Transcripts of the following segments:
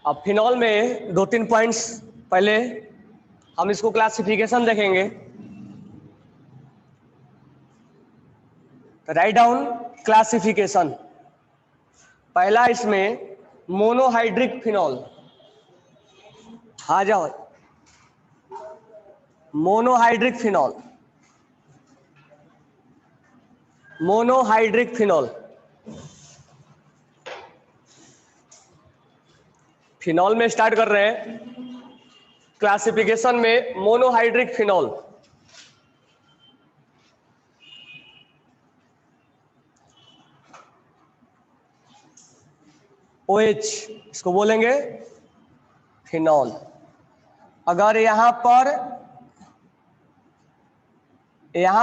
अब फिनॉल में 2-3 पॉइंट्स, पहले हम इसको क्लासिफिकेशन देखेंगे। Write down classification. पहला इसमें मोनोहाइड्रिक फिनॉल। आ जाओ, monohydric phenol. Monohydric phenol, phenol में स्टार्ट कर रहे हैं। क्लासिफिकेशन में मोनोहाइड्रिक फिनॉल। OH इसको बोलेंगे फिनॉल। अगर यहां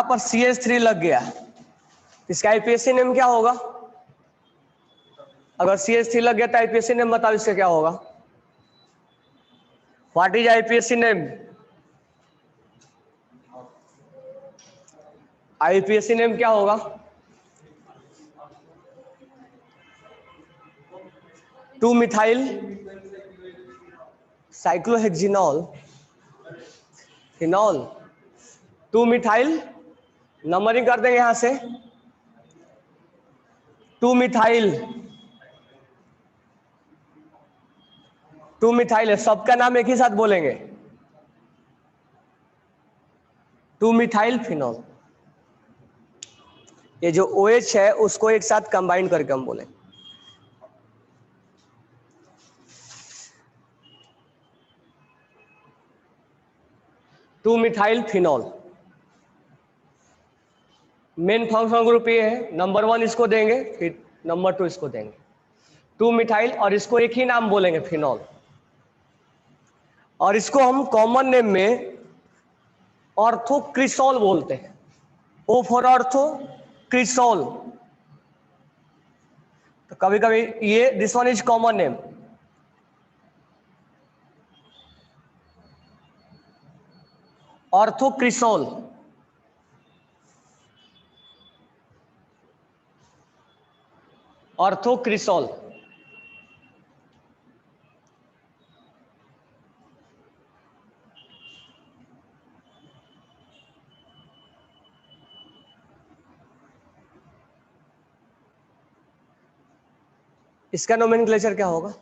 पर CH3 लग गया, इसका आईपीएससी नेम क्या होगा? अगर CH3 लग गया तो आईपीएससी नेम बताओ, इससे क्या होगा? What is IPSC name? IPSC name क्या होगा? 2-मिथाइल साइक्लोहेक्सिनॉल फिनॉल। 2-मिथाइल, नंबरिंग कर देंगे यहां से। 2-मिथाइल, 2-मिथाइल है, सबका नाम एक ही साथ बोलेंगे, 2-मिथाइल फिनॉल। ये जो OH है उसको एक साथ कंबाइन करके हम बोले। Two methyl phenol. Main functional group ये है, नंबर 1 इसको देंगे, फिर नंबर 2 इसको देंगे, 2-मिथाइल, और इसको एक ही नाम बोलेंगे फिनॉल। और इसको हम कॉमन नेम में ऑर्थोक्रिसॉल बोलते हैं। O for ortho, cresol. तो कभी कभी ये this one is common name. Orthocresol. Orthocresol. इसका नोमेनक्लेचर क्या होगा?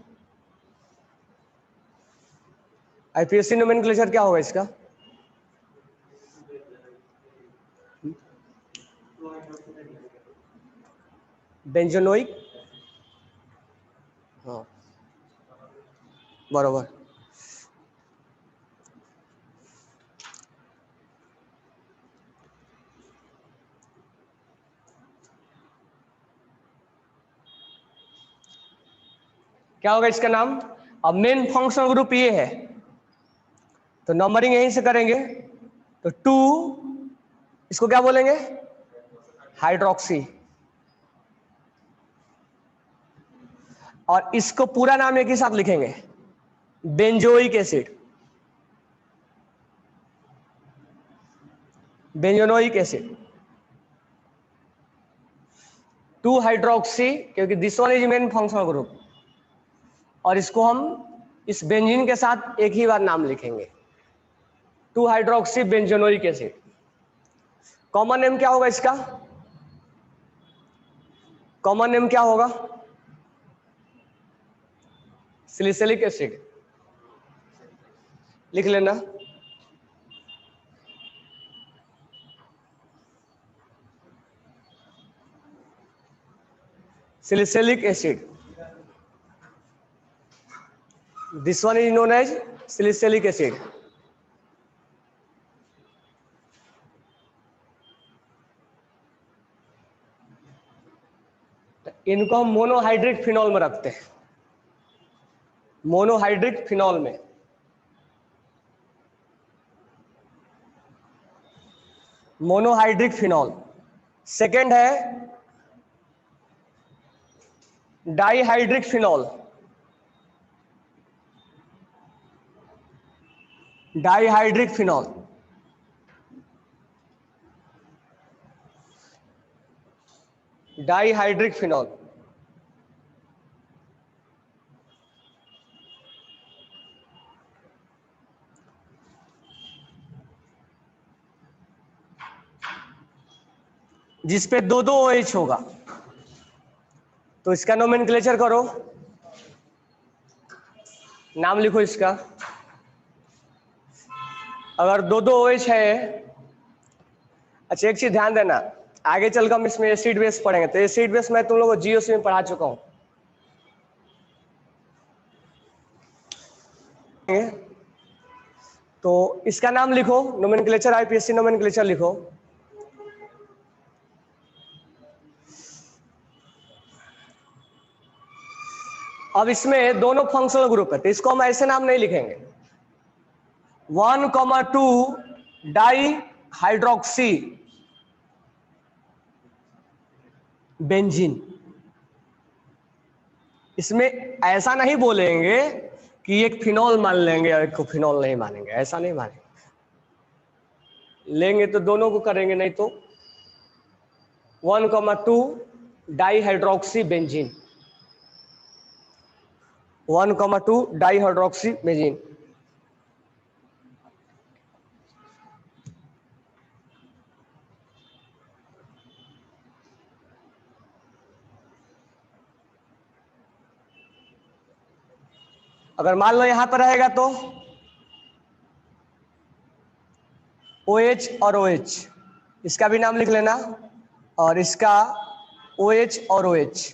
आईपीएससी नोमेनक्लेचर क्या होगा इसका? बेंजोनोइक। हाँ, बराबर। क्या होगा इसका नाम? अब मेन फंक्शनल ग्रुप ये है, तो नंबरिंग यहीं से करेंगे। तो 2, इसको क्या बोलेंगे? हाइड्रोक्सी। और इसको पूरा नाम एक ही साथ लिखेंगे, बेंजोइक एसिड। बेंजोनोइक एसिड। 2-हाइड्रोक्सी, क्योंकि this one is main functional group. और इसको हम इस बेंजीन के साथ एक ही बार नाम लिखेंगे, two hydroxy benzoic acid. Common name क्या होगा इसका? कॉमन नेम क्या होगा? Salicylic acid. लिख लेना। Salicylic acid, this one is known as salicylic acid. इनको हम मोनोहाइड्रिक फिनॉल में रखते हैं, मोनोहाइड्रिक फिनॉल में। Monohydric phenol. सेकेंड है dihydric phenol. Dihydric phenol. Dihydric phenol. जिसपे दो दो OH होगा, तो इसका नोमेनक्लेचर करो, नाम लिखो इसका। अगर दो दो OH है, अच्छा एक चीज ध्यान देना, आगे चलकर हम इसमें एसिड बेस पढ़ेंगे, तो एसिड बेस मैं तुम लोगों को GOC में पढ़ा चुका हूं। तो इसका नाम लिखो, नोमेनक्लेचर, IPSC नोमेनक्लेचर लिखो। अब इसमें दोनों फंक्शनल ग्रुप है, तो इसको हम ऐसे नाम नहीं लिखेंगे। 1,2 डाई हाइड्रोक्सी बेंजीन। इसमें ऐसा नहीं बोलेंगे कि एक फिनॉल मान लेंगे और एक को फिनॉल नहीं मानेंगे, ऐसा नहीं मानेंगे। लेंगे तो दोनों को करेंगे, नहीं तो 1,2 di hydroxy benzene, 1,2 di hydroxy benzene. अगर मान लो यहां पर रहेगा तो OH और OH, इसका भी नाम लिख लेना, और इसका OH और OH,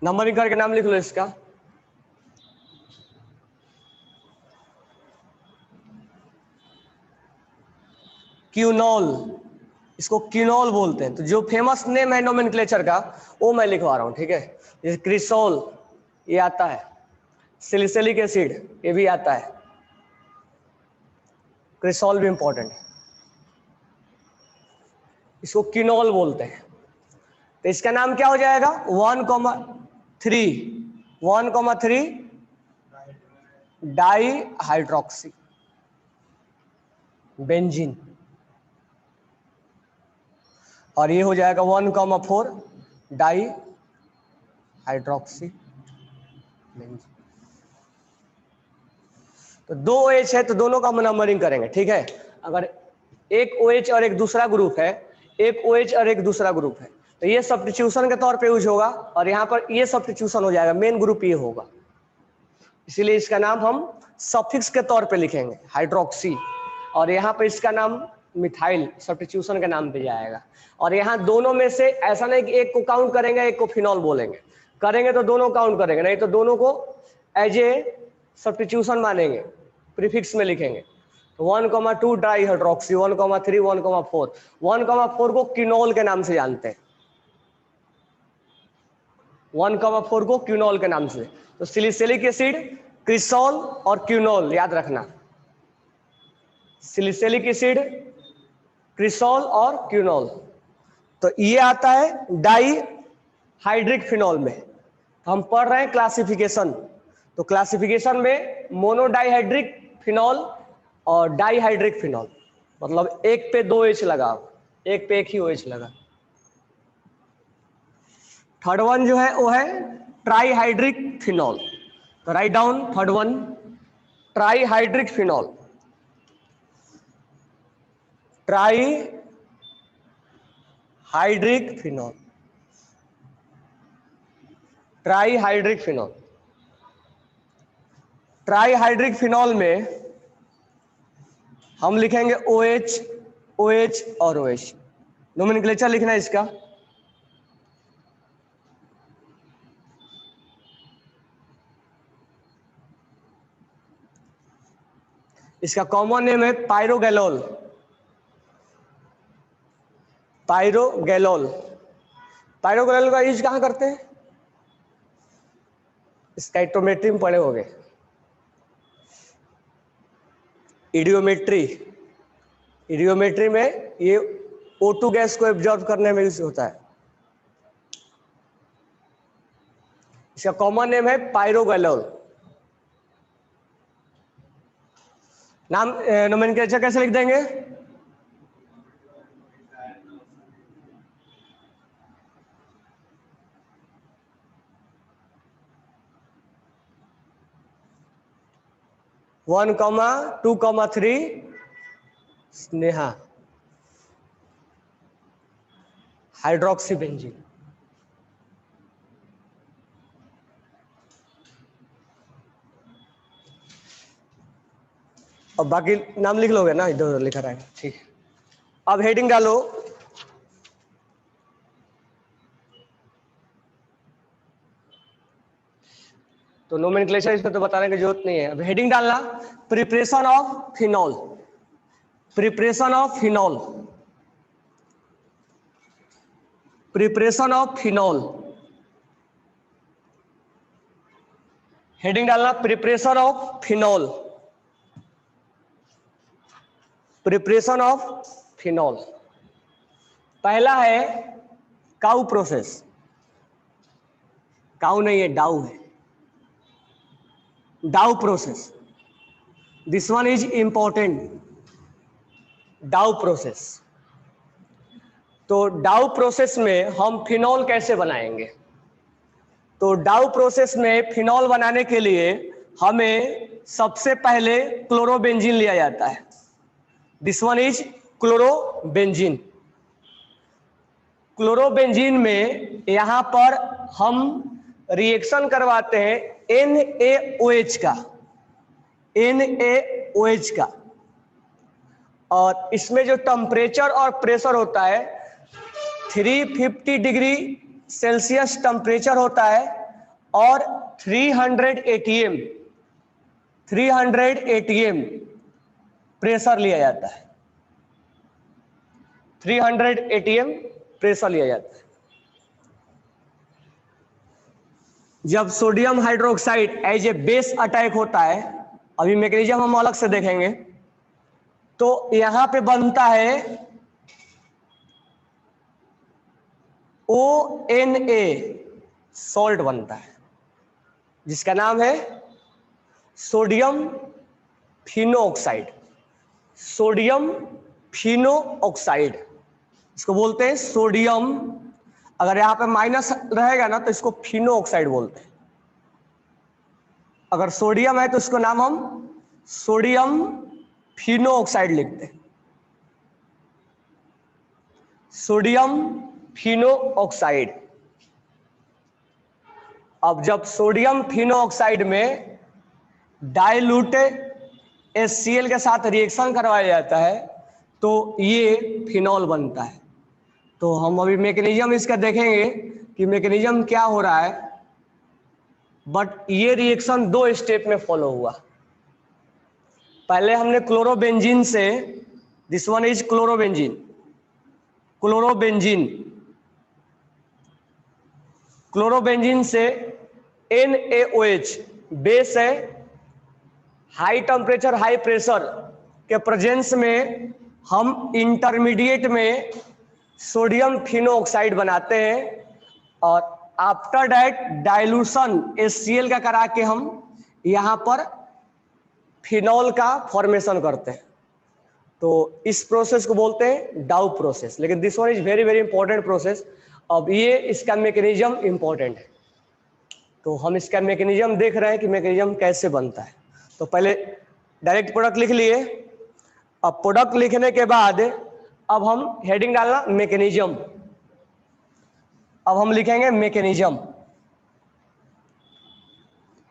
नंबरिंग करके नाम लिख लो इसका। क्यूनॉल, इसको क्यूनॉल बोलते हैं। तो जो फेमस नेम है नोमेनक्लेचर का वो मैं लिखवा रहा हूं, ठीक है। जैसे क्रिसोल ये आता है, सिलिसिलिक एसिड ये भी आता है, क्रिसोल भी इंपॉर्टेंट है, इसको क्यूनॉल बोलते हैं। तो इसका नाम क्या हो जाएगा, 1,3 डाई हाइड्रोक्सी बेंजीन, और ये हो जाएगा 1,4 डाई हाइड्रोक्सी बेंजीन। तो दो OH है तो दोनों का नंबरिंग करेंगे, ठीक है। अगर एक OH और एक दूसरा ग्रुप है, एक OH और एक दूसरा ग्रुप है, तो ये सब्स्टिट्यूशन के तौर पे यूज होगा, और यहाँ पर ये सब्स्टिट्यूशन हो जाएगा, मेन ग्रुप ये होगा, इसीलिए इसका नाम हम सफिक्स के तौर पे लिखेंगे हाइड्रोक्सी, और यहाँ पे इसका नाम मिथाइल सब्स्टिट्यूशन के नाम पे जाएगा। और यहाँ दोनों में से ऐसा नहीं कि एक को काउंट करेंगे एक को फिनॉल बोलेंगे, करेंगे तो दोनों काउंट करेंगे, नहीं तो दोनों को एज ए सब्स्टिट्यूशन मानेंगे, प्रीफिक्स में लिखेंगे। तो 1,2 डाई हाइड्रोक्सी, 1,3 1,4, 1,4 को क्यूनॉल के नाम से जानते हैं, 1,4 को क्यूनॉल के नाम से। तो सिलिसिलिक एसिड, क्रिसॉल और क्यूनॉल याद रखना, सिलिसिलिक एसिड, क्रिसॉल और क्यूनॉल। तो ये आता है डाई हाइड्रिक फिनॉल में। तो हम पढ़ रहे हैं क्लासिफिकेशन, तो क्लासिफिकेशन में मोनोडाइहाइड्रिक फिनॉल और डाइहाइड्रिक फिनॉल, मतलब एक पे दो OH लगा, एक पे एक ही OH लगा। थर्ड वन जो है वो है ट्राईहाइड्रिक फिनॉल, तो write down third one, trihydric phenol, trihydric phenol, trihydric phenol. Trihydric phenol में हम लिखेंगे OH, OH और OH, नोमेनक्लेचर लिखना है इसका। इसका कॉमन नेम है पायरोगैलोल, पायरोगैलोल। पायरोगैलोल का यूज कहां करते हैं, स्काइटोमेट्री में पढ़े होंगे, इडियोमेट्री, इडियोमेट्री में ये O2 गैस को एब्जॉर्ब करने में यूज होता है। इसका कॉमन नेम है पायरोगैलोल। नाम नोमेनक्लेचर कैसे लिख देंगे, वन 2,3 स्नेहा, हाइड्रोक्सी बेंजीन। अब बाकी नाम लिख लोगे ना, इधर उधर लिखा रहेगा, ठीक है। अब हेडिंग डालो, तो नोमेनक्लेचर इसमें तो बताने की जरूरत नहीं है। अब हेडिंग डालना, preparation of phenol, preparation of phenol, preparation of phenol. Heading डालना, preparation of phenol, preparation of phenol. पहला है काउ प्रोसेस, काउ नहीं है, डाउ है, डाउ process, this one is important, डाउ प्रोसेस। तो डाउ प्रोसेस में हम फिनॉल कैसे बनाएंगे? तो डाउ प्रोसेस में फिनॉल बनाने के लिए हमें सबसे पहले क्लोरोबेंजीन लिया जाता है, this one is chlorobenzene. Chlorobenzene में यहां पर हम रिएक्शन करवाते हैं NaOH का, NaOH का, और इसमें जो टेम्परेचर और प्रेशर होता है 350 डिग्री सेल्सियस टेम्परेचर होता है और 300 ATM प्रेशर लिया जाता है, 300 ATM प्रेशर लिया जाता है। जब sodium hydroxide as a base attack होता है, अभी मैकेनिज्म हम अलग से देखेंगे, तो यहां पे बनता है ONA, सॉल्ट बनता है जिसका नाम है सोडियम फिनोऑक्साइड, सोडियम फिनोऑक्साइड, इसको बोलते हैं सोडियम, अगर यहां पे माइनस रहेगा ना तो इसको फिनोऑक्साइड बोलते हैं। अगर सोडियम है तो इसको नाम हम सोडियम फिनोऑक्साइड लिखते हैं, सोडियम फिनोऑक्साइड। अब जब सोडियम फिनोऑक्साइड में डाइल्यूटेड HCl के साथ रिएक्शन करवाया जाता है तो ये फिनॉल बनता है। तो हम अभी मैकेनिज्म इसका देखेंगे कि मैकेनिज्म क्या हो रहा है, बट ये रिएक्शन 2 स्टेप में फॉलो हुआ। पहले हमने क्लोरोबेंजीन से, this one is chlorobenzene, chlorobenzene, chlorobenzene से NaOH बेस है, हाई टेम्परेचर हाई प्रेशर के प्रेजेंस में हम इंटरमीडिएट में सोडियम फिनोऑक्साइड बनाते हैं और आफ्टर दैट डाइल्यूशन HCl का करा के हम यहां पर फिनॉल का फॉर्मेशन करते हैं। तो इस प्रोसेस को बोलते हैं डाउ प्रोसेस, लेकिन this one is very very important process. अब ये इसका मैकेनिज्म इंपॉर्टेंट है, तो हम इसका मैकेनिज्म देख रहे हैं कि मैकेनिज्म कैसे बनता है। तो पहले डायरेक्ट प्रोडक्ट लिख लिए, अब प्रोडक्ट लिखने के बाद अब हम हेडिंग डालना मैकेनिज्म, अब हम लिखेंगे मैकेनिज्म,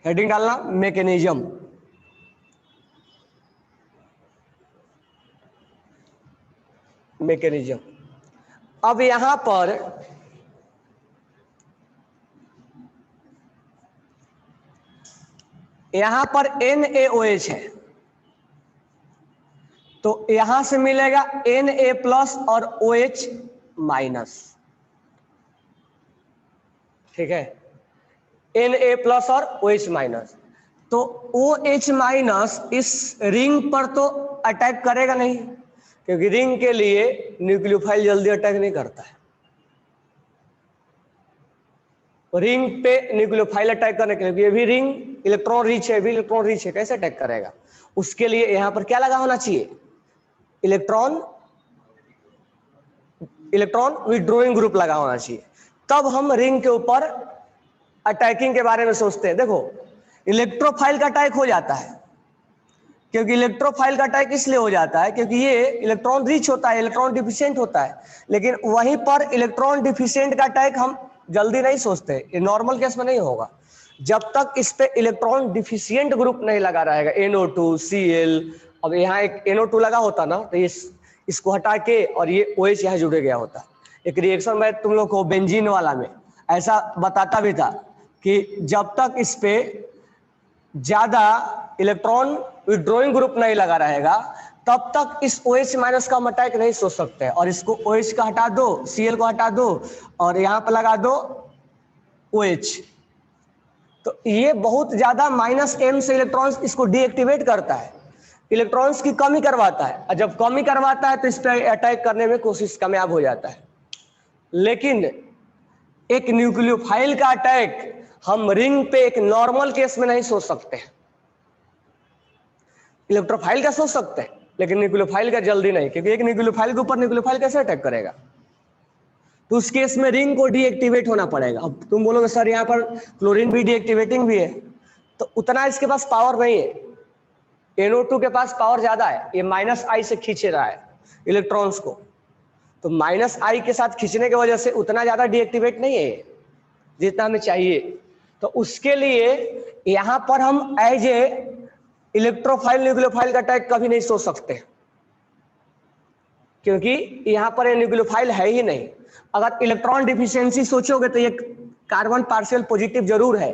हेडिंग डालना मैकेनिज्म। मैकेनिज्म, अब यहां पर NaOH है, तो यहां से मिलेगा Na+ और OH माइनस, ठीक है, Na+ और OH माइनस। तो OH माइनस इस रिंग पर तो अटैक करेगा नहीं, क्योंकि रिंग के लिए न्यूक्लियोफाइल जल्दी अटैक नहीं करता है। रिंग पे न्यूक्लियोफाइल अटैक करने के लिए, ये भी रिंग इलेक्ट्रॉन रिच है, भी इलेक्ट्रॉन रिच है, कैसे अटैक करेगा? उसके लिए यहां पर क्या लगा होना चाहिए? इलेक्ट्रॉन विड्रॉइंग ग्रुप लगा होना चाहिए, तब हम रिंग के ऊपर अटैकिंग के बारे में सोचते हैं। देखो इलेक्ट्रोफाइल का अटैक हो जाता है, क्योंकि इलेक्ट्रोफाइल का अटैक इसलिए हो जाता है क्योंकि ये इलेक्ट्रॉन रिच होता है, इलेक्ट्रॉन डिफिशिएंट होता है, लेकिन वहीं पर इलेक्ट्रॉन डिफिशिएंट का अटैक हम जल्दी नहीं सोचते, ये नॉर्मल केस में नहीं होगा जब तक इस पे इलेक्ट्रॉन डिफिशिएंट ग्रुप नहीं लगा रहेगा, NO2 Cl। अब यहाँ एक NO2 लगा होता ना तो इसको हटा के और ये OH यहाँ जुड़ गया होता। एक रिएक्शन में तुम लोग को बेंजीन वाला में ऐसा बताता भी था कि जब तक इस पे ज्यादा इलेक्ट्रॉन विड्रॉइंग ग्रुप नहीं लगा रहेगा तब तक इस OH- का हम अटैक नहीं सोच सकते, और इसको OH का हटा दो, Cl को हटा दो और यहाँ पर लगा दो OH, तो ये बहुत ज्यादा -m से इलेक्ट्रॉन्स इसको डीएक्टिवेट करता है, इलेक्ट्रॉन्स की कमी करवाता है, और जब कमी करवाता है तो इस पर अटैक करने में कोशिश कामयाब हो जाता है। लेकिन एक न्यूक्लियोफाइल का अटैक हम रिंग पे एक नॉर्मल केस में नहीं सोच सकते। इलेक्ट्रोफाइल का सोच सकते हैं लेकिन न्यूक्लियोफाइल का जल्दी नहीं, क्योंकि एक न्यूक्लियोफाइल के ऊपर न्यूक्लियोफाइल कैसे अटैक करेगा, तो उस केस में रिंग को डीएक्टिवेट होना पड़ेगा। अब तुम बोलोगे सर यहाँ पर क्लोरीन भी डीएक्टिवेटिंग भी है, तो उतना इसके पास पावर नहीं है, NO2 के पास पावर ज्यादा है, ये -I से खींच रहा है इलेक्ट्रॉन्स को, तो -I के साथ खींचने की वजह से उतना ज्यादा डीएक्टिवेट नहीं है जितना हमें चाहिए। तो उसके लिए यहां पर हम एज ए इलेक्ट्रोफाइल न्यूक्लियोफाइल का अटैक कभी नहीं सोच सकते, क्योंकि यहां पर ये न्यूक्लियोफाइल है ही नहीं। अगर इलेक्ट्रॉन डिफिशियंसी सोचोगे तो ये कार्बन पार्शियल पॉजिटिव जरूर है,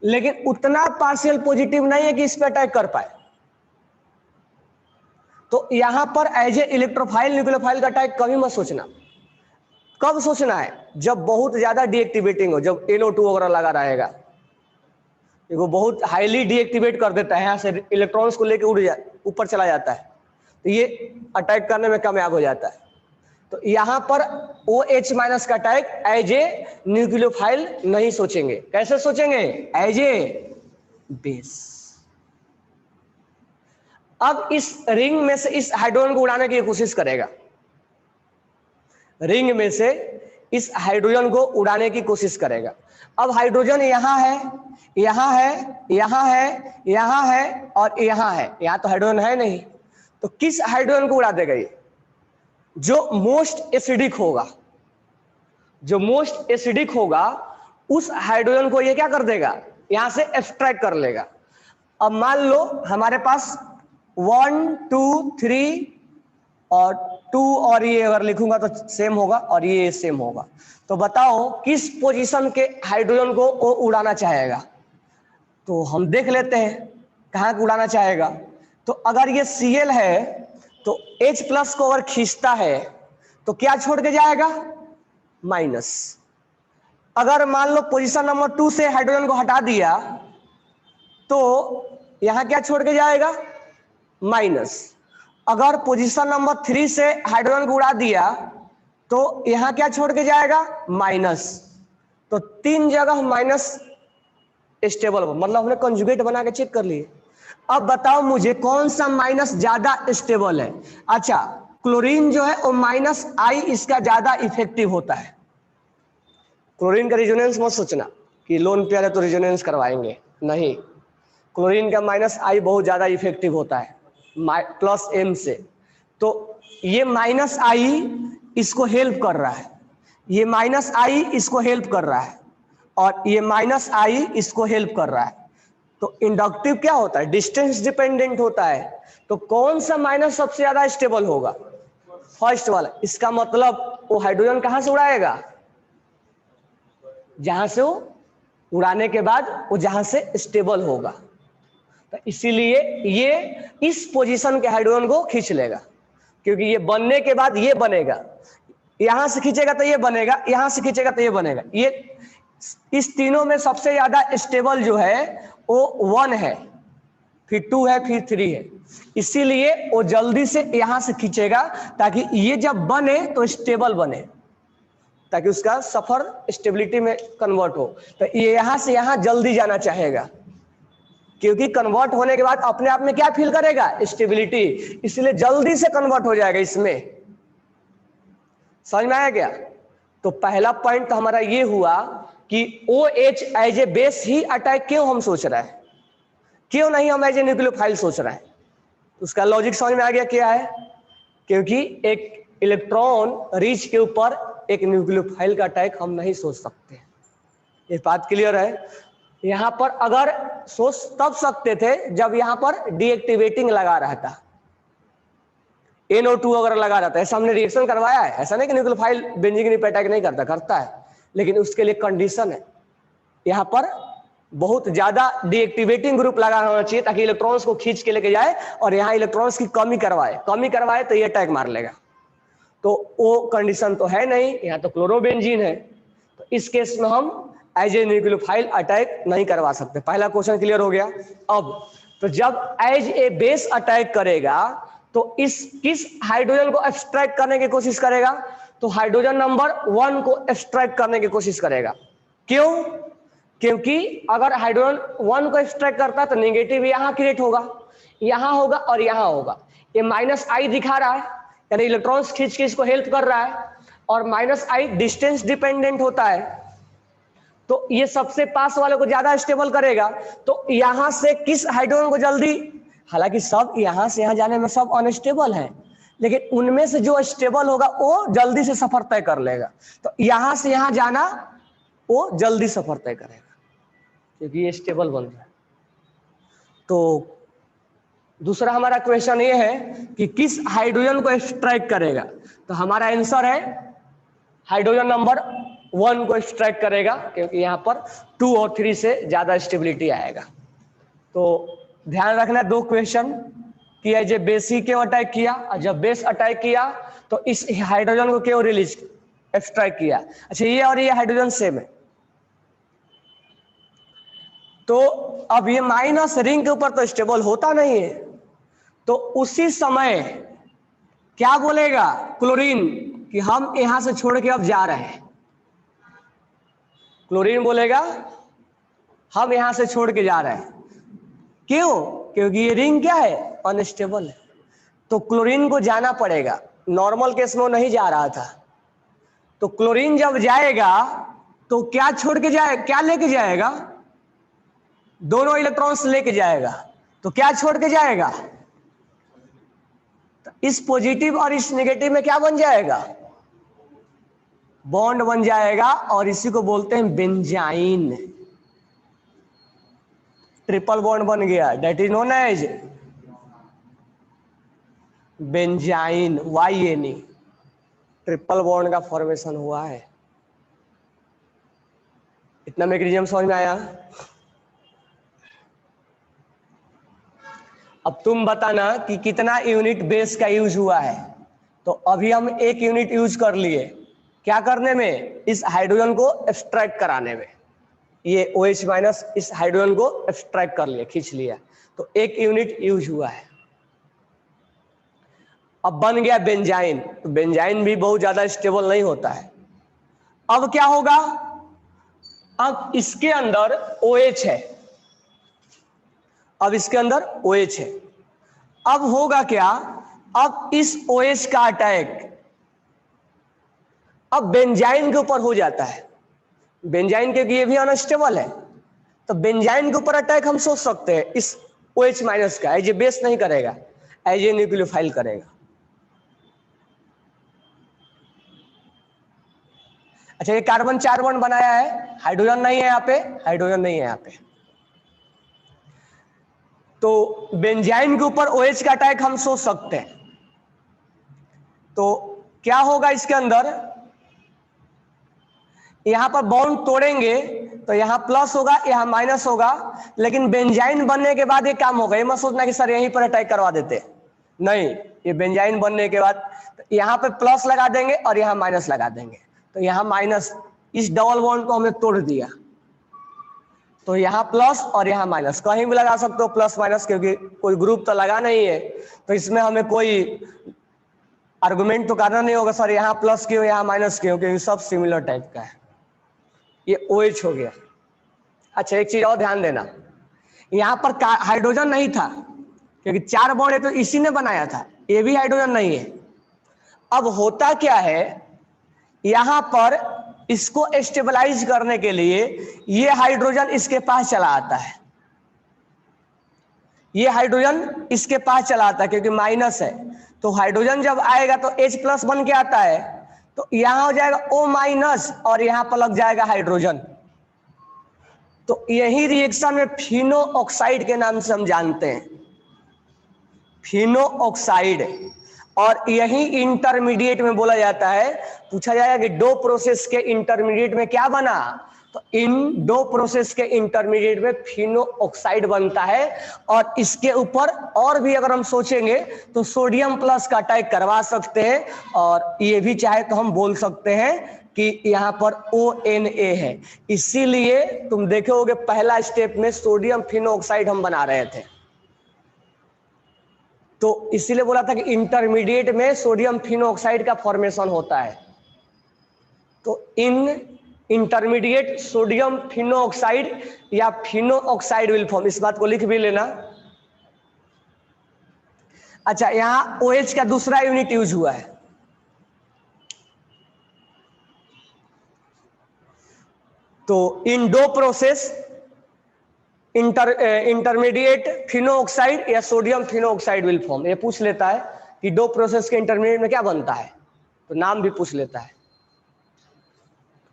लेकिन उतना पार्शियल पॉजिटिव नहीं है कि इस पे अटैक कर पाए। तो यहां पर एज ए इलेक्ट्रोफाइल न्यूक्लियोफाइल का अटैक कभी मत सोचना। कब सोचना है? जब बहुत ज्यादा डीएक्टिवेटिंग हो, जब NO2 वगैरह लगा रहेगा, वो बहुत हाईली डीएक्टिवेट कर देता है, यहाँ से इलेक्ट्रॉन्स को लेकर ऊपर चला जाता है, तो ये अटैक करने में कामयाब हो जाता है। तो यहां पर OH- का अटैक एज ए न्यूक्लियोफाइल नहीं सोचेंगे। कैसे सोचेंगे? As a base. अब इस रिंग में से इस हाइड्रोजन को उड़ाने की कोशिश करेगा, रिंग में से इस हाइड्रोजन को उड़ाने की कोशिश करेगा। अब हाइड्रोजन यहां है, यहां है, यहां है, यहां है और यहां है, यहां तो हाइड्रोजन है नहीं, तो किस हाइड्रोजन को उड़ा देगा ये? जो मोस्ट एसिडिक होगा, जो मोस्ट एसिडिक होगा उस हाइड्रोजन को ये क्या कर देगा? यहां से एक्सट्रैक्ट कर लेगा। अब मान लो हमारे पास 1 2 3 और 2 और ये अगर लिखूंगा तो सेम होगा और ये सेम होगा, तो बताओ किस पोजीशन के हाइड्रोजन को वो उड़ाना चाहेगा? तो हम देख लेते हैं कहाँ उड़ाना चाहेगा। तो अगर ये Cl है तो H+ को अगर खींचता है तो क्या छोड़ के जाएगा? माइनस। अगर मान लो पोजीशन नंबर 2 से हाइड्रोजन को हटा दिया तो यहां क्या छोड़ के जाएगा? माइनस। अगर पोजीशन नंबर 3 से हाइड्रोजन को उड़ा दिया तो यहां क्या छोड़ के जाएगा? माइनस। तो 3 जगह माइनस स्टेबल, मतलब हमने कंजुगेट बना के चेक कर लिए। अब बताओ मुझे कौन सा माइनस ज्यादा स्टेबल है? अच्छा, क्लोरीन जो है वो -I इसका ज्यादा इफेक्टिव होता है। क्लोरीन का रेजोनेंस मत सोचना कि लोन पेयर है तो रेजोनेंस करवाएंगे, नहीं, क्लोरीन का -I बहुत ज्यादा इफेक्टिव होता है +M से। तो ये -I इसको हेल्प कर रहा है, ये -I इसको हेल्प कर रहा है और ये -I इसको हेल्प कर रहा है। तो इंडक्टिव क्या होता है? डिस्टेंस डिपेंडेंट होता है। तो कौन सा माइनस सबसे ज्यादा स्टेबल होगा? फर्स्ट वाला। इसका मतलब वो हाइड्रोजन कहां से उड़ाएगा? जहां से वो उड़ाने के बाद वो जहां से स्टेबल होगा। तो इसीलिए ये इस पोजीशन के हाइड्रोजन को खींच लेगा, क्योंकि ये बनने के बाद ये बनेगा, यहां से खींचेगा तो ये बनेगा, यहां से खींचेगा तो ये बनेगा। ये इस तीनों में सबसे ज्यादा स्टेबल जो है वो 1 है, फिर 2 है, फिर 3 है। इसीलिए वो जल्दी से यहां से खींचेगा ताकि ये जब बने तो स्टेबल बने, ताकि उसका सफर स्टेबिलिटी में कन्वर्ट हो। तो ये यहां से यहां जल्दी जाना चाहेगा, क्योंकि कन्वर्ट होने के बाद अपने आप में क्या फील करेगा? स्टेबिलिटी, इसलिए जल्दी से कन्वर्ट हो जाएगा इसमें। समझ में आया क्या? तो पहला पॉइंट तो हमारा ये हुआ कि OH एज ए बेस ही अटैक क्यों हम सोच रहे हैं, क्यों नहीं हम एज ए न्यूक्लियोफाइल सोच रहे हैं? उसका लॉजिक समझ में आ गया क्या है? क्योंकि एक इलेक्ट्रॉन रिच के ऊपर एक न्यूक्लियोफाइल का अटैक हम नहीं सोच सकते। ये बात क्लियर है? यहां पर अगर सोच तब सकते थे जब यहां पर डीएक्टिवेटिंग लगा रहता, NO2 अगर लगा रहता है। ऐसा हमने रिएक्शन करवाया है, ऐसा नहीं कि न्यूक्लियोफाइल बेंजीन पे अटैक नहीं करता, करता है, लेकिन उसके लिए कंडीशन है, यहां पर बहुत ज्यादा डीएक्टिवेटिंग ग्रुप लगा होना चाहिए ताकि इलेक्ट्रॉन्स को खींच के लेके जाए और यहाँ इलेक्ट्रॉन्स की कमी करवाए तो ये अटैक मार लेगा। तो वो कंडीशन तो है नहीं, यहाँ तो क्लोरोबेंजीन है, तो इस केस में हम एज ए न्यूक्लियोफाइल अटैक नहीं करवा सकते। पहला क्वेश्चन क्लियर हो गया। अब तो जब एज ए बेस अटैक करेगा तो इस किस हाइड्रोजन को एक्सट्रैक्ट करने की कोशिश करेगा? तो हाइड्रोजन नंबर 1 को एक्सट्रैक्ट करने की कोशिश करेगा। क्यों? क्योंकि अगर हाइड्रोजन 1 को एक्सट्रैक्ट करता है तो नेगेटिव यहां क्रिएट होगा, यहां होगा और यहां होगा। ये -I दिखा रहा है, यानी इलेक्ट्रॉन्स खींच के इसको हेल्प कर रहा है, और -I डिस्टेंस डिपेंडेंट होता है, तो ये सबसे पास वाले को ज्यादा स्टेबल करेगा। तो यहां से किस हाइड्रोजन को जल्दी, हालांकि सब यहां से यहां जाने में सब अनस्टेबल है, लेकिन उनमें से जो स्टेबल होगा वो जल्दी से सफर तय कर लेगा। तो यहां से यहां जाना वो जल्दी सफर तय करेगा क्योंकि ये स्टेबल बन रहा है। तो दूसरा हमारा क्वेश्चन ये है कि किस हाइड्रोजन को एक्सट्रैक्ट करेगा? तो हमारा आंसर है हाइड्रोजन नंबर 1 को एक्सट्रैक्ट करेगा, क्योंकि यहां पर 2 और 3 से ज्यादा स्टेबिलिटी आएगा। तो ध्यान रखना, 2 क्वेश्चन कि एज ए बेस ही क्यों अटैक किया, और जब बेस अटैक किया तो इस हाइड्रोजन को क्यों रिलीज एक्सट्रैक्ट किया। अच्छा, ये और ये हाइड्रोजन सेम है, तो अब ये माइनस रिंग के ऊपर तो स्टेबल होता नहीं है, तो उसी समय क्या बोलेगा क्लोरीन कि हम यहां से छोड़ के अब जा रहे हैं। क्लोरीन बोलेगा हम यहां से छोड़ के जा रहे हैं। क्यों? क्योंकि ये रिंग क्या है, अनस्टेबल है, तो क्लोरीन को जाना पड़ेगा। नॉर्मल केस में वो नहीं जा रहा था, तो क्लोरीन जब जाएगा तो क्या छोड़ के जाए, क्या लेके जाएगा? दोनों इलेक्ट्रॉन्स लेके जाएगा। तो क्या छोड़ के जाएगा? तो इस पॉजिटिव और इस नेगेटिव में क्या बन जाएगा? बॉन्ड बन जाएगा, और इसी को बोलते हैं बेंजाइन। ट्रिपल बॉन्ड बन गया, that is known as benzyne, YNE। Triple bond का फॉर्मेशन हुआ है। इतना मैकेनिज्म समझ में आया? अब तुम बताना कि कितना यूनिट बेस का यूज हुआ है। तो अभी हम 1 यूनिट यूज कर लिए, क्या करने में? इस हाइड्रोजन को एक्सट्रैक्ट कराने में। ये OH- इस हाइड्रोजन को एक्सट्रैक्ट कर लिया, खींच लिया, तो 1 यूनिट यूज हुआ है। अब बन गया बेंजाइन। तो बेंजाइन भी बहुत ज्यादा स्टेबल नहीं होता है। अब क्या होगा? अब इसके अंदर OH है, अब इसके अंदर OH है। अब होगा क्या? अब इस OH का अटैक अब बेंजाइन के ऊपर हो जाता है। बेंजाइन क्योंकि ये भी अनस्टेबल है, तो बेंजाइन के ऊपर अटैक हम सोच सकते हैं इस OH- का। एज ए बेस नहीं करेगा, एज ए न्यूक्लियोफाइल करेगा। अच्छा, ये कार्बन 4 बॉन्ड बनाया है, हाइड्रोजन नहीं है यहाँ पे, हाइड्रोजन नहीं है यहाँ पे, तो बेंजाइन के ऊपर OH का अटैक हम सोच सकते हैं। तो क्या होगा इसके अंदर? यहां पर बॉन्ड तोड़ेंगे तो यहां प्लस होगा, यहां माइनस होगा, लेकिन बेंजाइन बनने के बाद ये काम होगा। ये मत सोचना कि सर यहीं पर अटैक करवा देते, नहीं। ये बेंजाइन बनने के बाद यहां पे प्लस लगा देंगे और यहां माइनस लगा देंगे, तो यहां माइनस, इस डबल बॉन्ड को हमने तोड़ दिया, तो यहां प्लस और यहां माइनस, कहीं भी लगा सकते हो प्लस माइनस, क्योंकि कोई ग्रुप तो लगा नहीं है, तो इसमें हमें कोई आर्गुमेंट तो करना नहीं होगा सर यहाँ प्लस क्यों यहाँ माइनस क्यों, क्योंकि सब सिमिलर टाइप का है। ये OH हो गया। अच्छा, एक चीज और ध्यान देना, यहाँ पर हाइड्रोजन नहीं था, क्योंकि 4 बॉन्ड है तो इसी ने बनाया था, ये भी हाइड्रोजन नहीं है। अब होता क्या है, यहां पर इसको स्टेबलाइज करने के लिए ये हाइड्रोजन इसके पास चला आता है, ये हाइड्रोजन इसके पास चला आता है क्योंकि माइनस है, तो हाइड्रोजन जब आएगा तो H प्लस बन के आता है, तो यहां हो जाएगा O माइनस और यहां पर लग जाएगा हाइड्रोजन। तो यही रिएक्शन में फिनो ऑक्साइड के नाम से हम जानते हैं, फिनो ऑक्साइड। और यही इंटरमीडिएट में बोला जाता है, पूछा जाएगा कि दो प्रोसेस के इंटरमीडिएट में क्या बना, तो इन दो प्रोसेस के इंटरमीडिएट में फिनो ऑक्साइड बनता है। और इसके ऊपर और भी अगर हम सोचेंगे तो सोडियम प्लस का अटैक करवा सकते हैं, और ये भी चाहे तो हम बोल सकते हैं कि यहाँ पर ONA है। इसीलिए तुम देखोगे पहला स्टेप में सोडियम फिनो ऑक्साइड हम बना रहे थे, तो इसीलिए बोला था कि इंटरमीडिएट में सोडियम फिनो ऑक्साइड का फॉर्मेशन होता है। तो इन इंटरमीडिएट सोडियम फिनो ऑक्साइड या फिनो ऑक्साइड विल फॉर्म, इस बात को लिख भी लेना। अच्छा, यहां OH का दूसरा यूनिट यूज हुआ है, तो इन दो प्रोसेस इंटरमीडिएट फिनो ऑक्साइड या sodium Fino oxide will form. ये पूछ लेता है कि दो प्रोसेस के इंटरमीडिएट में क्या बनता है, तो नाम भी पूछ लेता है,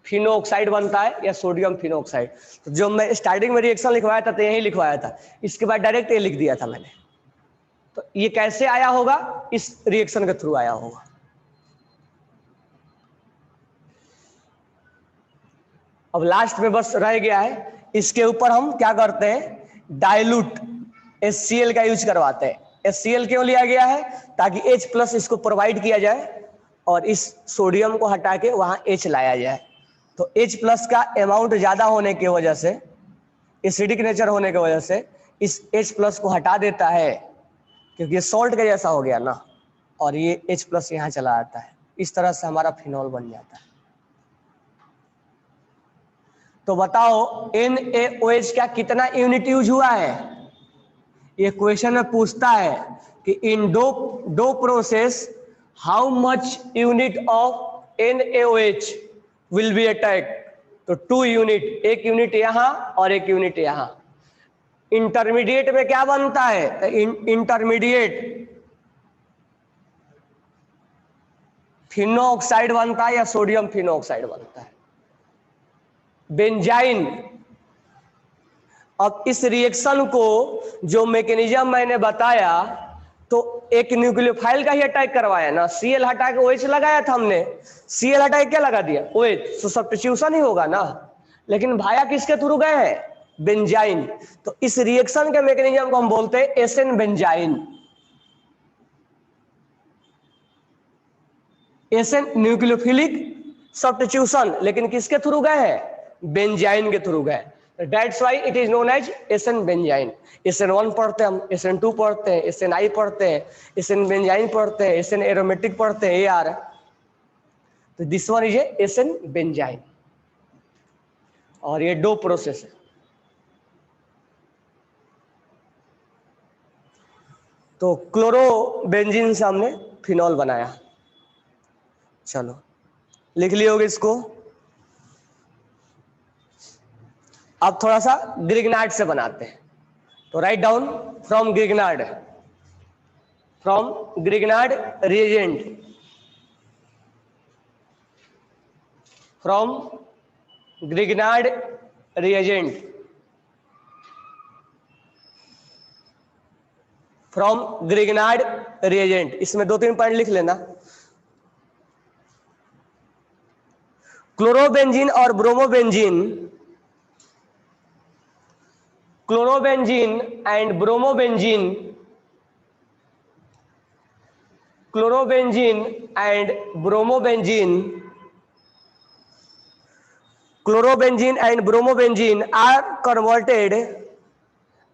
फिनो ऑक्साइड बनता है या सोडियम फिनो ऑक्साइड। तो जो मैं स्टार्टिंग में रिएक्शन लिखवाया था तो यही लिखवाया था, इसके बाद डायरेक्ट ये लिख दिया था मैंने। तो ये कैसे आया होगा, इस रिएक्शन के थ्रू आया होगा। अब लास्ट में बस रह गया है, इसके ऊपर हम क्या करते हैं, डाइल्यूट HCl का यूज करवाते हैं। HCl क्यों लिया गया है, ताकि H प्लस इसको प्रोवाइड किया जाए और इस सोडियम को हटा के वहां H लाया जाए। तो H प्लस का अमाउंट ज्यादा होने की वजह से, एसिडिक नेचर होने की वजह से इस H प्लस को हटा देता है, क्योंकि ये सॉल्ट के जैसा हो गया ना, और ये H प्लस यहाँ चला आता है। इस तरह से हमारा फिनॉल बन जाता है। तो बताओ NaOH का कितना यूनिट यूज हुआ है, ये क्वेश्चन में पूछता है कि इन दो process how much unit of NaOH will be attack. तो 2 यूनिट, एक यूनिट यहां और एक यूनिट यहां। इंटरमीडिएट में क्या बनता है, इंटरमीडिएट फिनो ऑक्साइड बनता है या सोडियम फिनो ऑक्साइड बनता है, बेंजाइन। अब इस रिएक्शन को जो मैकेनिज्म मैंने बताया, तो एक न्यूक्लियोफाइल का ही अटैक करवाया ना, Cl हटा के OH लगाया था हमने, Cl हटा के क्या लगा दिया, OH, तो सब्स्टिट्यूशन ही होगा ना। लेकिन भाया किसके थ्रू गए हैं, बेंजाइन। तो इस रिएक्शन के मैकेनिज्म को हम बोलते हैं S N benzyne. S N nucleophilic substitution, लेकिन किसके थ्रू गए हैं, बेंजाइन के थ्रू गए। That's why it is known as S N benzyne. SN1 पढ़ते हैं हम, SN2 पढ़ते हैं, SNI पढ़ते हैं, एसेन बेंजाइन पढ़ते हैं, एसेन एरोमेटिक पढ़ते हैं यार। तो दिस वन इज एसेन बेंजाइन, और ये दो प्रोसेस है। तो क्लोरोबेंजीन से हमने फिनॉल बनाया। चलो लिख लिए होगे इसको। अब थोड़ा सा ग्रिग्नार्ड से बनाते हैं, तो write down from Grignard reagent, from Grignard reagent, from Grignard reagent. इसमें 2-3 पॉइंट लिख लेना। क्लोरोबेंजीन और bromobenzene, chlorobenzene and bromobenzene, chlorobenzene and bromobenzene, chlorobenzene and bromobenzene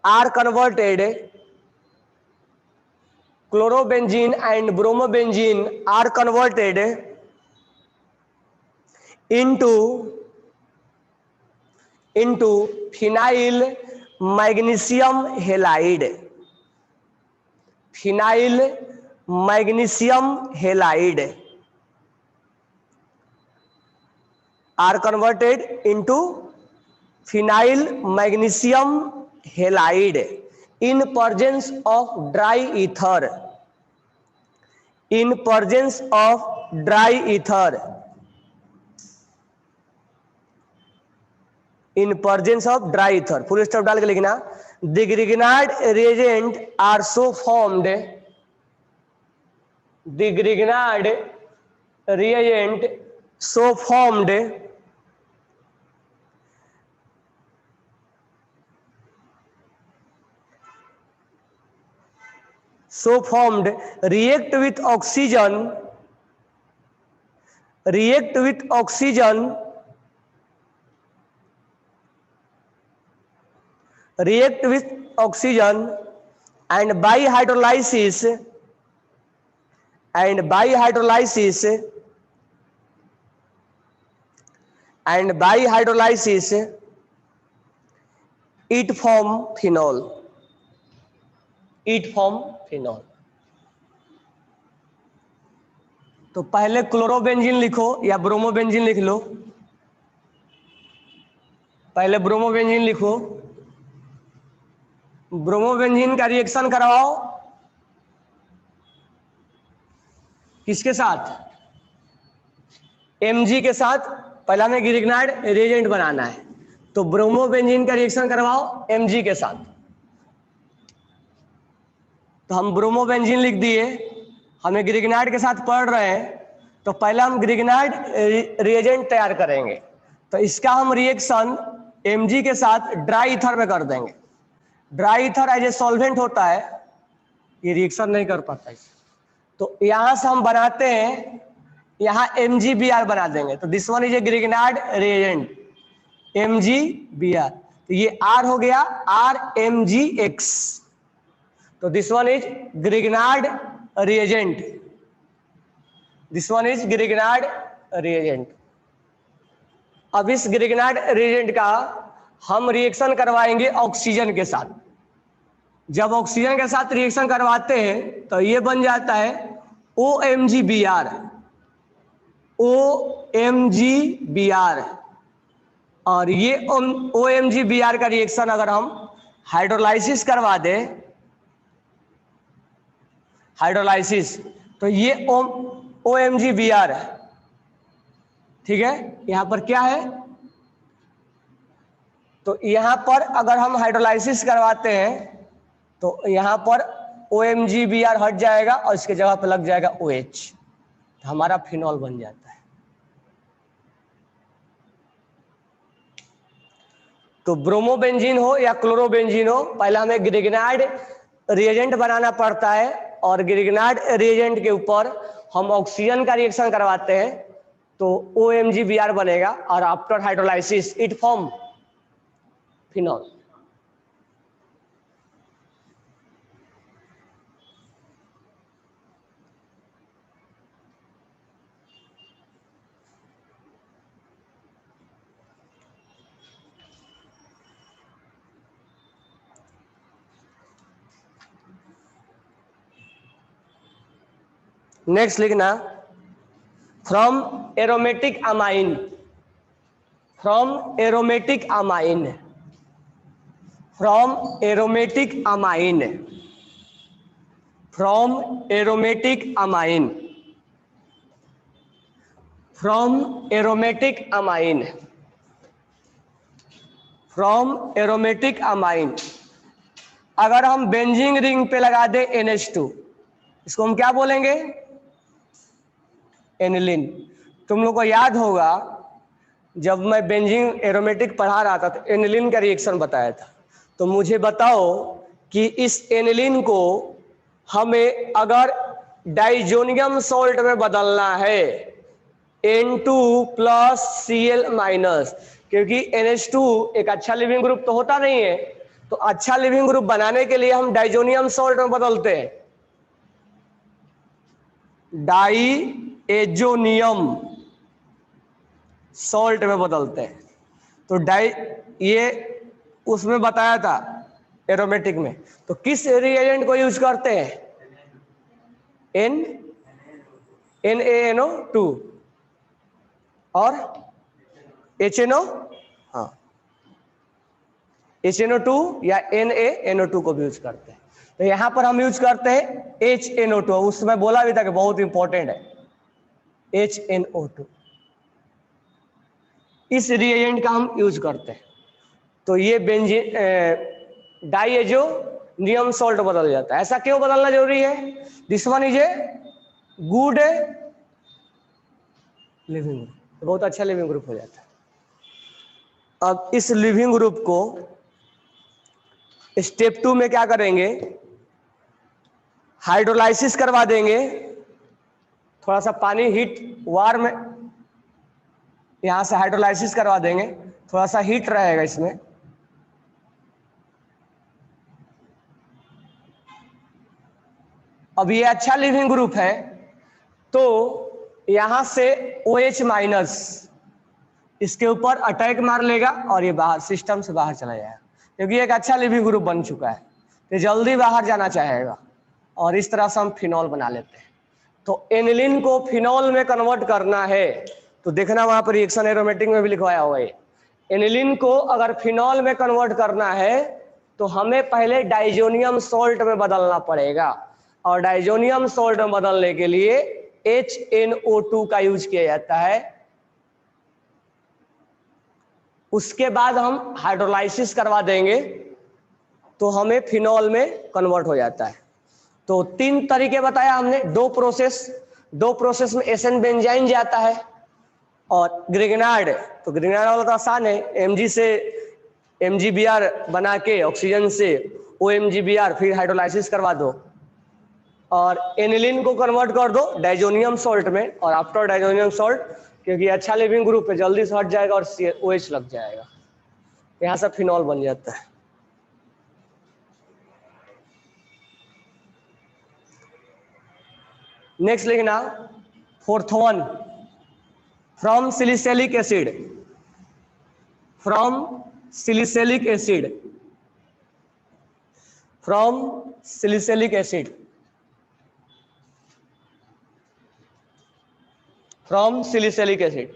are converted, chlorobenzene and bromobenzene are converted into phenyl magnesium halide, phenyl magnesium halide are converted into phenyl magnesium halide in presence of dry ether, in presence of dry ether, in presence of dry ether, full stop डाल के लिखना, the grignard reagent are so formed, the grignard reagent so formed react with oxygen, react with oxygen, react with oxygen, and by hydrolysis, and by hydrolysis, and by hydrolysis it form phenol, it form phenol. तो पहले chlorobenzene लिखो या bromobenzene लिख लो, पहले bromobenzene लिखो, bromobenzene का reaction करवाओ किसके साथ, Mg के साथ, पहला हमें ग्रिग्नाइड रिएजेंट बनाना है, तो ब्रोमोबेंजीन का रिएक्शन करवाओ Mg के साथ, तो हम ब्रोमोबेंजीन लिख दिए, हमें ग्रिग्नाइड के साथ पढ़ रहे हैं, तो पहले हम ग्रिग्नाइड रिएजेंट तैयार करेंगे, तो इसका हम रिएक्शन Mg के साथ ड्राई ईथर में कर देंगे। Dry ether as a solvent होता है, ये रिएक्शन नहीं कर पाता है, तो यहां से हम बनाते हैं, यहाँ MgBr बना देंगे, तो this one is a Grignard reagent MgBr, तो ये R हो गया RMgX, तो this one is Grignard reagent, this one is Grignard reagent. अब इस ग्रिग्नाइड रिएजेंट का हम रिएक्शन करवाएंगे ऑक्सीजन के साथ, जब ऑक्सीजन के साथ रिएक्शन करवाते हैं तो ये बन जाता है OMgBr, OMgBr, और ये OMgBr का रिएक्शन अगर हम हाइड्रोलाइसिस करवा दें, हाइड्रोलाइसिस, तो ये OMgBr है, ठीक है। यहां पर क्या है, तो यहां पर अगर हम हाइड्रोलाइसिस करवाते हैं तो यहां पर OMgBr हट जाएगा और इसके जगह पर लग जाएगा OH, तो हमारा फिनॉल बन जाता है। तो ब्रोमोबेंजीन हो या क्लोरोबेंजीन हो, पहले हमें ग्रिग्नाइड रिएजेंट बनाना पड़ता है, और ग्रिग्नाइड रिएजेंट के ऊपर हम ऑक्सीजन का रिएक्शन करवाते हैं, तो OMgBr बनेगा, और after hydrolysis it form phenol. Next लिखना, from aromatic amine, from aromatic amine, from aromatic amine, from aromatic amine, from aromatic amine, from aromatic amine. अगर हम बेंजीन रिंग पे लगा दे NH2, इसको हम क्या बोलेंगे, एनिलीन। तुम लोग को याद होगा जब मैं बेंजीन एरोमेटिक पढ़ा रहा था तो एनिलीन का रिएक्शन बताया था, तो मुझे बताओ कि इस एनिलीन को हमें अगर डाइजोनियम सॉल्ट में बदलना है N2+Cl-, क्योंकि NH2 एक अच्छा लिविंग ग्रुप तो होता नहीं है, तो अच्छा लिविंग ग्रुप बनाने के लिए हम डाइजोनियम सॉल्ट में बदलते हैं, डाइएजोनियम सॉल्ट में बदलते हैं। तो ये उसमें बताया था एरोमेटिक में, तो किस रिएजेंट को यूज करते हैं, NaNO2 और HNO, हाँ। HNO2 या NaNO2 को भी यूज करते हैं। तो यहां पर हम यूज करते हैं HNO2, उसमें बोला भी था कि बहुत इंपॉर्टेंट है HNO2, इस रिएजेंट का हम यूज करते हैं। तो ये बेंजीन डाइएजोनियम सॉल्ट बदल जाता है। ऐसा क्यों बदलना जरूरी है? This one is a good leaving group, बहुत अच्छा लिविंग ग्रुप हो जाता है। अब इस लिविंग ग्रुप को स्टेप 2 में क्या करेंगे, हाइड्रोलाइसिस करवा देंगे। थोड़ा सा पानी हीट वार्म, यहां से हाइड्रोलाइसिस करवा देंगे, थोड़ा सा हीट रहेगा इसमें। अब ये अच्छा लिविंग ग्रुप है तो यहां से OH माइनस इसके ऊपर अटैक मार लेगा और ये बाहर सिस्टम से बाहर चला जाएगा, क्योंकि एक अच्छा लिविंग ग्रुप बन चुका है, तो जल्दी बाहर जाना चाहेगा और इस तरह से हम फिनॉल बना लेते हैं। तो एनिलीन को फिनॉल में कन्वर्ट करना है तो देखना वहां पर रिएक्शन एरोमेटिक में भी लिखवाया हुआ है। एनिलीन को अगर फिनॉल में कन्वर्ट करना है तो हमें पहले डाइजोनियम सॉल्ट में बदलना पड़ेगा, और डाइजोनियम सॉल्ट में बदलने के लिए HNO2 का यूज किया जाता है। उसके बाद हम हाइड्रोलाइसिस करवा देंगे तो हमें फिनॉल में कन्वर्ट हो जाता है। तो 3 तरीके बताया हमने, 2 प्रोसेस में एसएन बेंजाइन जाता है और ग्रिग्नार्ड, तो ग्रिग्नार्ड वाला तो आसान है, Mg से MgBr बना के ऑक्सीजन से OMgBr, फिर हाइड्रोलाइसिस करवा दो और एनिलीन को कन्वर्ट कर दो डाइजोनियम सॉल्ट में, और आफ्टर डाइजोनियम सॉल्ट, क्योंकि अच्छा लिविंग ग्रुप है, जल्दी से हट जाएगा और OH लग जाएगा, यहां से फिनॉल बन जाता है। नेक्स्ट लिखना 4th one, from salicylic acid, from salicylic acid, from salicylic acid, from salicylic acid.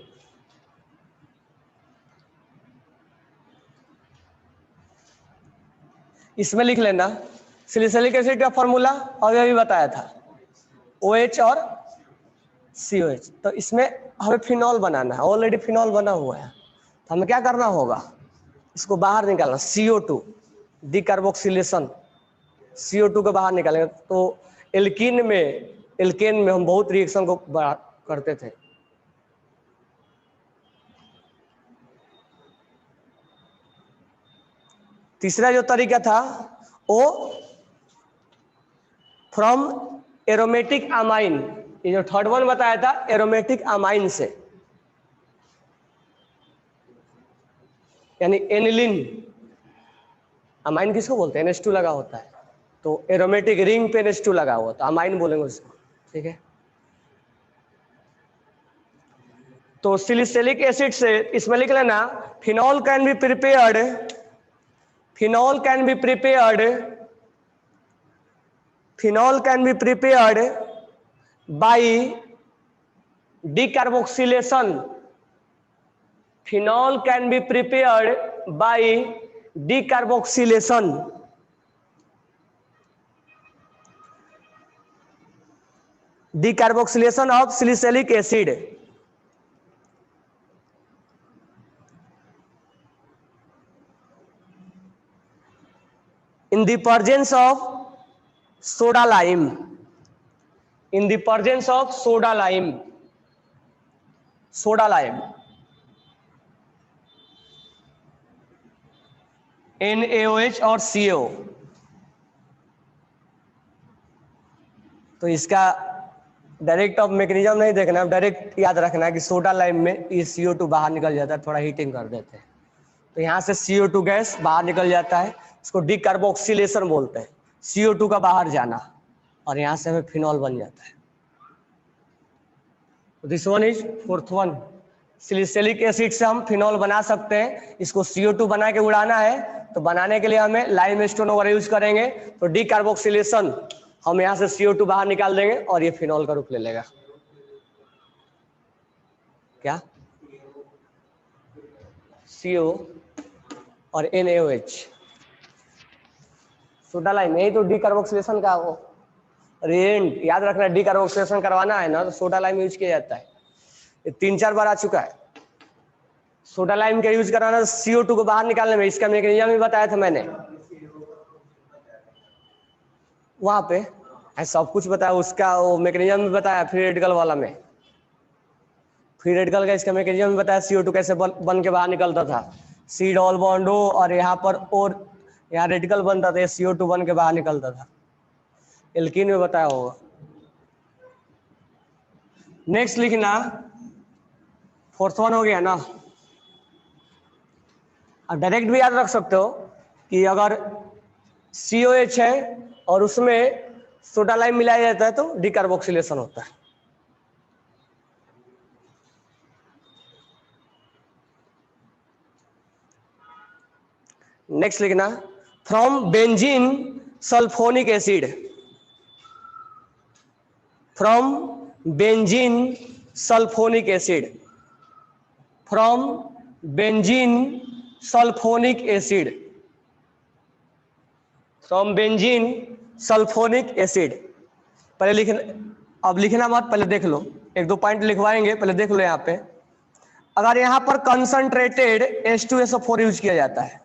इसमें लिख लेना सिलिसैलिक एसिड का फॉर्मूला अभी बताया था, OH और COH। तो इसमें हमें फिनॉल बनाना है, ऑलरेडी फिनॉल बना हुआ है, तो हमें क्या करना होगा, इसको बाहर निकालना, CO2 डिकार्बोक्सिलेशन, CO2 को बाहर निकालेंगे। तो एल्कीन में हम बहुत रिएक्शन को करते थे। तीसरा जो तरीका था वो फ्रॉम एरोमेटिक अमाइन, ये जो 3rd वन बताया था एरोमेटिक अमाइन से, यानी एनिलीन, अमाइन किसको बोलते हैं, NH2 लगा होता है, तो एरोमेटिक रिंग पे NH2 लगा हुआ, तो अमाइन बोलेंगे उसको, ठीक है। तो सिलिसैलिक एसिड से इसमें लिख लेना phenol can be prepared, phenol can be prepared, phenol can be prepared by decarboxylation, phenol can be prepared by decarboxylation. Decarboxylation of salicylic acid, in the presence of soda lime, in the presence of soda lime, soda lime, NaOH और CO। तो इसका direct of mechanism नहीं देखना, direct याद रखना है कि soda lime में ये CO2 बाहर निकल जाता है, थोड़ा हीटिंग कर देते हैं तो यहाँ से CO2 गैस बाहर निकल जाता है, इसको डिकार्बोक्सिलेशन बोलते हैं, CO2 का बाहर जाना, और यहाँ से हमें फिनॉल बन जाता है। This one is 4th one, salicylic acid से हम फिनॉल बना सकते हैं। इसको CO2 बना के उड़ाना है तो बनाने के लिए हमें लाइमस्टोन वगैरह यूज करेंगे, तो डिकार्बोक्सिलेशन, हम यहाँ से CO2 बाहर निकाल देंगे और ये फिनॉल का रूप ले लेगा। क्या CO और NaOH। सोडा लाइम, यही तो डीकार्बोक्सिलेशन का वो रिएजेंट, याद रखना, डीकार्बोक्सिलेशन करवाना है ना तो सोडा लाइम यूज किया जाता है। ये 3-4 बार आ चुका है। सोडा लाइम का यूज कराना CO2 को बाहर निकालने में, इसका मैकेनिज्म भी बताया था मैंने वहां पे, सब कुछ बताया, उसका वो मैकेनिज्म भी बताया फ्री रेडिकल वाला में। फ्री रेडिकल का इसका मैकेनिज्म भी बताया, CO2 कैसे बन के बाहर निकलता था, C डबल बॉन्ड O और यहाँ पर और यहाँ रेडिकल बनता था, CO2 बन के बाहर निकलता था, एल्कीन में बताया होगा। नेक्स्ट लिखना, 4th वन हो गया ना। अब डायरेक्ट भी याद रख सकते हो कि अगर COH है और उसमें सोडा लाइम मिलाया जाता है तो डीकार्बोक्सिलेशन होता है। नेक्स्ट लिखना, from benzene sulphonic acid, from benzene sulphonic acid, from benzene sulphonic acid, from benzene sulphonic acid. पहले लिखना, अब लिखना मत, पहले देख लो, 1-2 पॉइंट लिखवाएंगे, पहले देख लो। यहाँ पे अगर यहाँ पर कंसंट्रेटेड H2SO4 यूज किया जाता है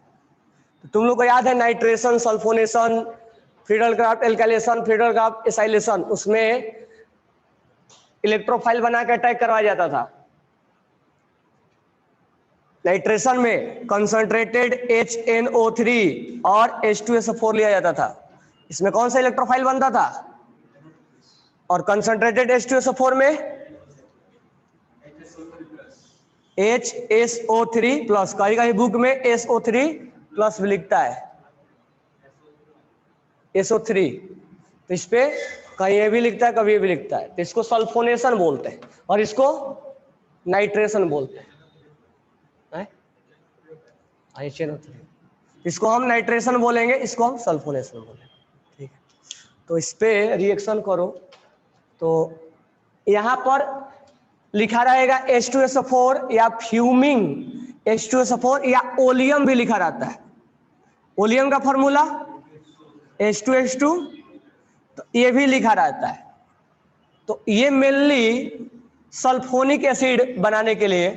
तो तुम लोग को याद है nitration, sulphonation, Friedel craft alkylation, Friedel Crafts acylation, उसमें इलेक्ट्रोफाइल बना के अटैक करवाया जाता था। नाइट्रेशन में कंसंट्रेटेड HNO3 और H2SO4 लिया जाता था, इसमें कौन सा इलेक्ट्रोफाइल बनता था? और कंसंट्रेटेड H2SO4 में HSO3 प्लस, कहीं कहीं बुक में SO3 प्लस भी लिखता है, SO3, तो इस पे कहीं ये भी लिखता है कभी ये भी लिखता है, तो इसको सल्फोनेशन बोलते हैं और इसको नाइट्रेशन बोलते हैं। इसको हम नाइट्रेशन बोलेंगे, इसको हम सल्फोनेशन बोलेंगे, ठीक है। तो इस पे रिएक्शन करो तो यहां पर लिखा रहेगा H2SO4 या फ्यूमिंग H2SO4 या ओलियम भी लिखा रहता है। ओलियम का फॉर्मूला H2H2, तो ये भी लिखा रहता है। तो ये मेनली सल्फोनिक एसिड बनाने के लिए,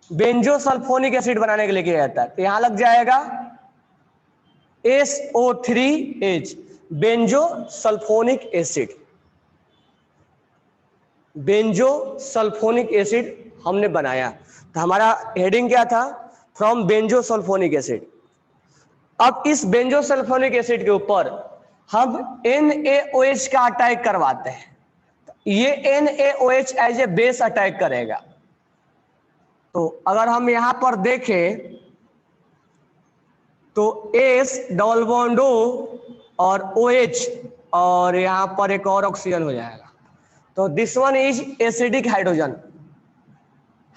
बेंजो सल्फोनिक एसिड बनाने के लिए किया जाता है। तो यहां लग जाएगा SO3H, benzo sulphonic acid, benzo sulphonic acid हमने बनाया। तो हमारा हेडिंग क्या था? From benzo sulphonic acid. अब इस बेंजो सल्फोनिक एसिड के ऊपर हम NaOH का अटैक करवाते हैं, ये NaOH as a base attack करेगा। तो अगर हम यहां पर देखें तो S डबल बॉन्ड O और OH और यहां पर एक और ऑक्सीजन हो जाएगा। तो this one is acidic hydrogen,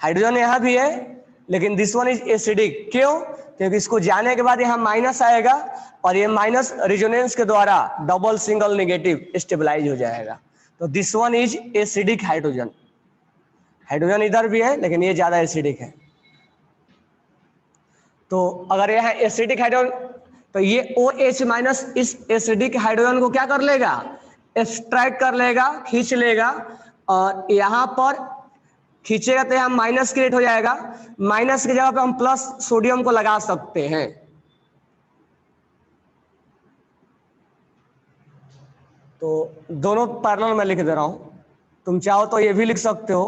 hydrogen यहां भी है लेकिन दिस वन इज एसिडिक। क्यों? क्योंकि इसको जाने के बाद यहां माइनस आएगा और ये माइनस रिजोनेंस के द्वारा डबल सिंगल नेगेटिव स्टेबलाइज हो जाएगा। तो this one is acidic hydrogen, hydrogen इधर भी है लेकिन ये ज्यादा एसिडिक है। तो अगर यह है एसिडिक हाइड्रोजन तो ये OH माइनस इस एसिडिक हाइड्रोजन को क्या कर लेगा? एक्सट्रैक्ट कर लेगा, खींच लेगा, और यहां पर खींचेगा तो यहां माइनस क्रिएट हो जाएगा। माइनस की जगह पे हम प्लस सोडियम को लगा सकते हैं। तो दोनों पैरेलल में लिख दे रहा हूं, तुम चाहो तो ये भी लिख सकते हो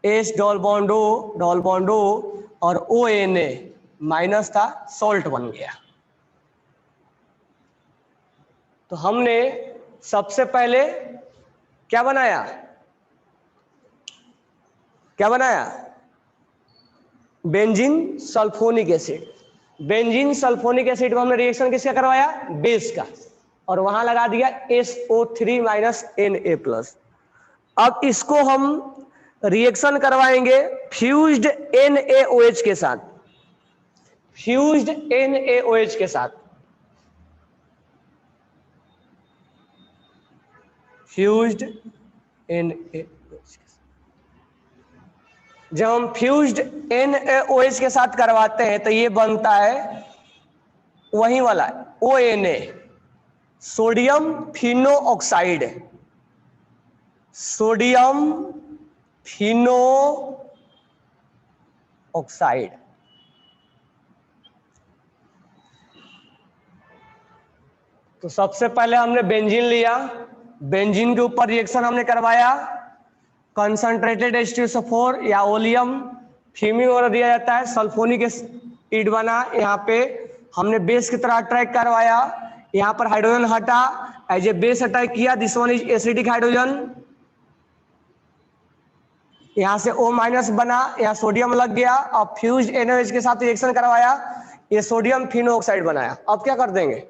H डबल बॉन्ड O और ONA माइनस था, सॉल्ट बन गया। तो हमने सबसे पहले क्या बनाया? क्या बनाया? Benzene sulphonic acid. Benzene sulphonic acid में हमने रिएक्शन किसका करवाया? बेस का, और वहां लगा दिया SO3 माइनस Na प्लस। अब इसको हम रिएक्शन करवाएंगे फ्यूज्ड NaOH के साथ, फ्यूज्ड NaOH के साथ, फ्यूज्ड NaOH के साथ। जब हम फ्यूज्ड NaOH के साथ करवाते हैं तो ये बनता है वही वाला ONA, sodium Fino oxide, sodium Fino oxide. तो सबसे पहले हमने बेंजीन लिया, बेंजीन के ऊपर रिएक्शन हमने करवाया, कंसंट्रेटेड H2SO4 या ओलियम फीमिंग वगैरह दिया जाता है, सल्फोनिक एसिड बना, यहाँ पे हमने बेस की तरह अट्रैक्ट करवाया, यहाँ पर हाइड्रोजन हटा, एज ए बेस अटैक किया, this one is acidic hydrogen, यहाँ से O- बना, यहाँ सोडियम लग गया, अब फ्यूज्ड NaOH के साथ रिएक्शन करवाया, ये सोडियम फिनो ऑक्साइड बनाया। अब क्या कर देंगे,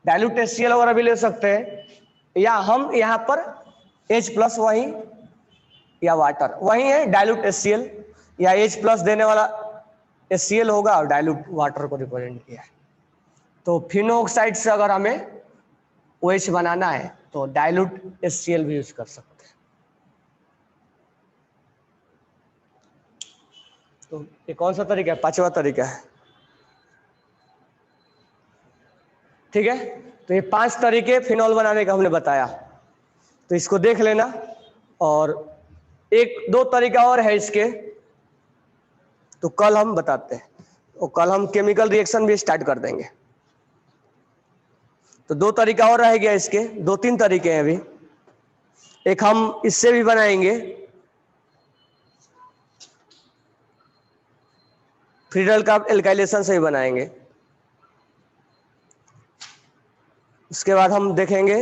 डाइल्यूट HCl वगैरह भी ले सकते हैं, या हम यहाँ पर H+ वही या वाटर वही है, डाइल्यूट HCl या H+ देने वाला HCl होगा और डाइल्यूट वाटर को रिप्रेजेंट किया है। तो फिनो ऑक्साइड से अगर हमें OH बनाना है तो डाइल्यूट HCl भी यूज कर सकते हैं। तो ये कौन सा तरीका है, 5वां तरीका है, ठीक है। तो ये 5 तरीके फिनॉल बनाने का हमने बताया, तो इसको देख लेना। और 1-2 तरीका और है इसके, तो कल हम बताते हैं, और कल हम केमिकल रिएक्शन भी स्टार्ट कर देंगे। तो 2 तरीका और रह गया इसके, 2-3 तरीके हैं अभी। एक हम इससे भी बनाएंगे, फ्रीडल का एल्काइलेशन से भी बनाएंगे। उसके बाद हम देखेंगे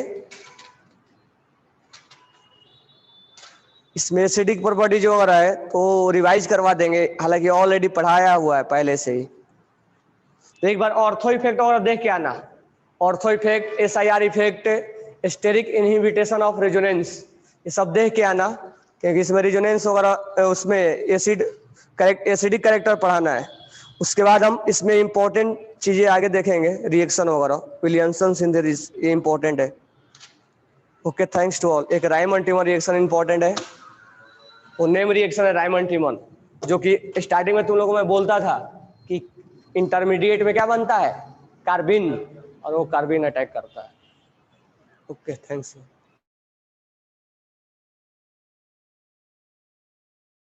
इसमें एसिडिक प्रॉपर्टी जो वगैरह है तो रिवाइज करवा देंगे, हालांकि ऑलरेडी पढ़ाया हुआ है पहले से ही। तो एक बार ऑर्थो इफेक्ट वगैरह देख के आना, ortho effect, SIR effect, steric inhibition of resonance, ये सब देख के आना, क्योंकि इसमें रेजोनेंस वगैरह उसमें एसिडिक कैरेक्टर पढ़ाना है। उसके बाद हम इसमें इंपॉर्टेंट चीजें आगे देखेंगे, रिएक्शन वगैरह, विलियमसन सिंथेसिस, ये इंपॉर्टेंट है। Okay, thanks to all. एक रायमंड टिमन रिएक्शन इंपॉर्टेंट है, वो नेम रिएक्शन है रायमंड टिमन, जो कि स्टार्टिंग में तुम लोगों को मैं बोलता था कि इंटरमीडिएट में क्या बनता है, कार्बिन, और वो कार्बिन अटैक करता है। Okay, thanks.